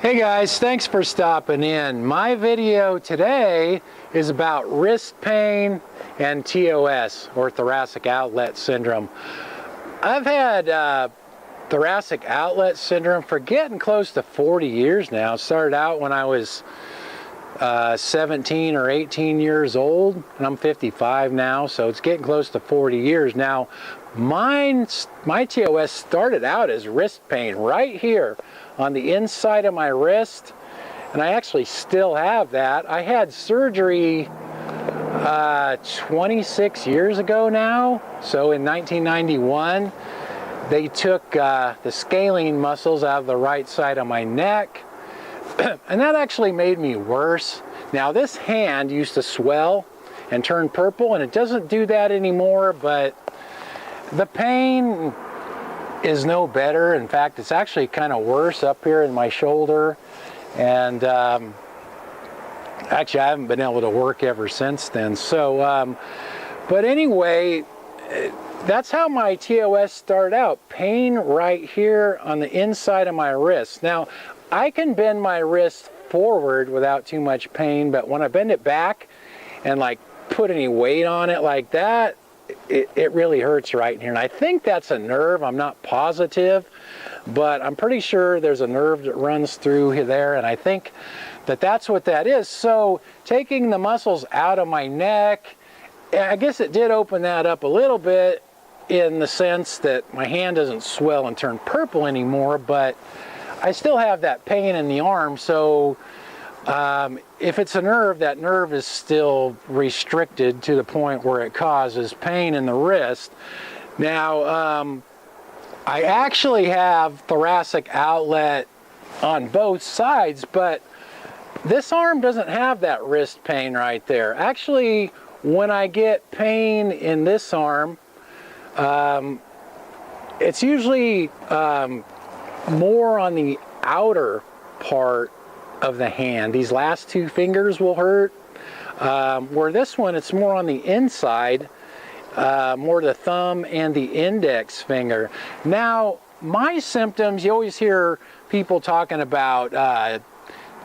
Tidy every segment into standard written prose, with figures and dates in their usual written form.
Hey guys, thanks for stopping in. My video today is about wrist pain and TOS, or Thoracic Outlet Syndrome. I've had Thoracic Outlet Syndrome for getting close to 40 years now. It started out when I was 17 or 18 years old, and I'm 55 now, so it's getting close to 40 years. Now, my TOS started out as wrist pain right here on the inside of my wrist, and I actually still have that. I had surgery 26 years ago now, so in 1991. They took the scalene muscles out of the right side of my neck, and that actually made me worse. Now, this hand used to swell and turn purple, and it doesn't do that anymore, but the pain is no better. In fact, it's actually kind of worse up here in my shoulder, and actually I haven't been able to work ever since then. So, but anyway, that's how my TOS started out. Pain right here on the inside of my wrist. Now, I can bend my wrist forward without too much pain, but when I bend it back and like put any weight on it like that, it really hurts right in here. And I think that's a nerve. I'm not positive, but I'm pretty sure there's a nerve that runs through there, and I think that that's what that is. So taking the muscles out of my neck, I guess it did open that up a little bit in the sense that my hand doesn't swell and turn purple anymore, but I still have that pain in the arm. So if it's a nerve, that nerve is still restricted to the point where it causes pain in the wrist. Now, I actually have thoracic outlet on both sides, but this arm doesn't have that wrist pain right there. Actually, when I get pain in this arm, it's usually more on the outer part of the hand. These last two fingers will hurt. Where this one, it's more on the inside, more the thumb and the index finger. Now, my symptoms, you always hear people talking about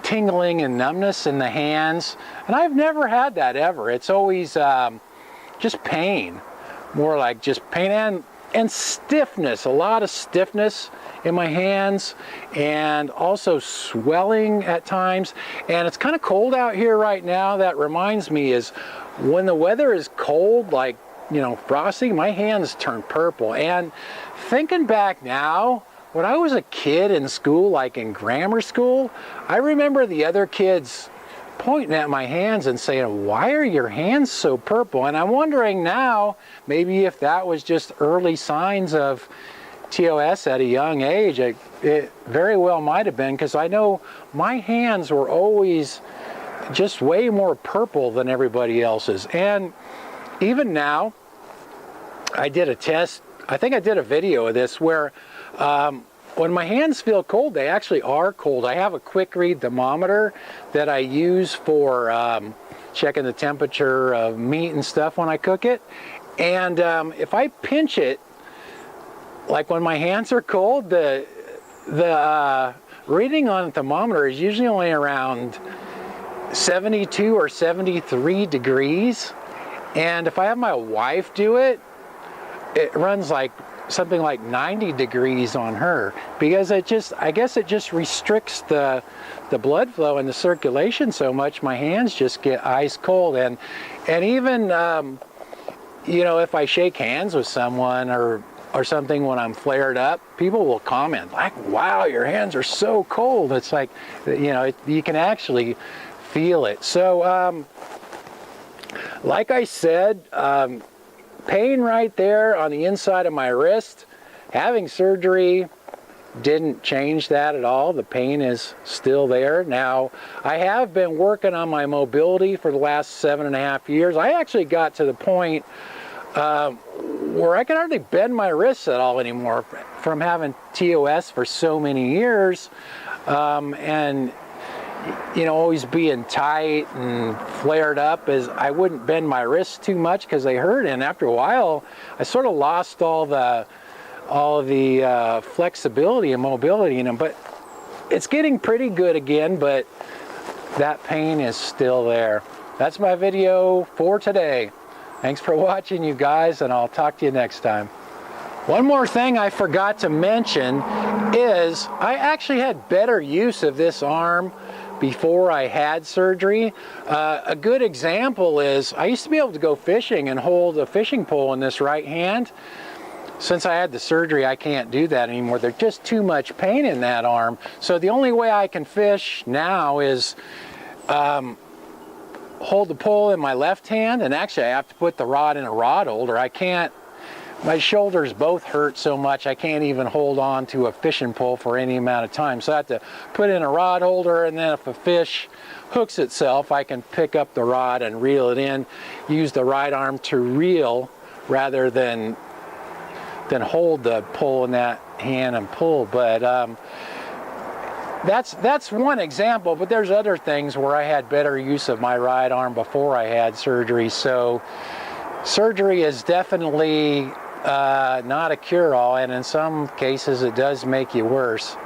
tingling and numbness in the hands, and I've never had that ever. It's always just pain, more like just pain and stiffness, a lot of stiffness in my hands, and also swelling at times. And it's kind of cold out here right now. That reminds me is when the weather is cold, like, you know, frosty, my hands turn purple. And thinking back now, when I was a kid in school, like in grammar school, I remember the other kids pointing at my hands and saying, "Why are your hands so purple?" And I'm wondering now, maybe if that was just early signs of TOS at a young age. It very well might have been, because I know my hands were always just way more purple than everybody else's. And even now, I did a test, I think I did a video of this, where when my hands feel cold, they actually are cold. I have a quick read thermometer that I use for checking the temperature of meat and stuff when I cook it. And if I pinch it, like when my hands are cold, the reading on the thermometer is usually only around 72 or 73 degrees. And if I have my wife do it, it runs like something like 90 degrees on her, because I guess it just restricts the blood flow and the circulation so much, my hands just get ice cold. And even you know, if I shake hands with someone or something when I'm flared up, people will comment like, "Wow, your hands are so cold." It's like, you know, you can actually feel it. So like I said, pain right there on the inside of my wrist. Having surgery didn't change that at all. The pain is still there. Now, I have been working on my mobility for the last 7.5 years. I actually got to the point where I can hardly bend my wrists at all anymore from having TOS for so many years. And you know, always being tight and flared up, as I wouldn't bend my wrists too much because they hurt. And after a while, I sort of lost all the flexibility and mobility in them. But it's getting pretty good again, but that pain is still there. That's my video for today. Thanks for watching, you guys, and I'll talk to you next time. One more thing I forgot to mention is I actually had better use of this arm before I had surgery. A good example is I used to be able to go fishing and hold a fishing pole in this right hand. Since I had the surgery, I can't do that anymore. There's just too much pain in that arm. So the only way I can fish now is hold the pole in my left hand, and actually I have to put the rod in a rod holder. I can't, my shoulders both hurt so much I can't even hold on to a fishing pole for any amount of time. So I have to put in a rod holder, and then if a fish hooks itself, I can pick up the rod and reel it in, use the right arm to reel rather than hold the pole in that hand and pull. But that's one example, but there's other things where I had better use of my right arm before I had surgery. So surgery is definitely not a cure-all, and in some cases it does make you worse.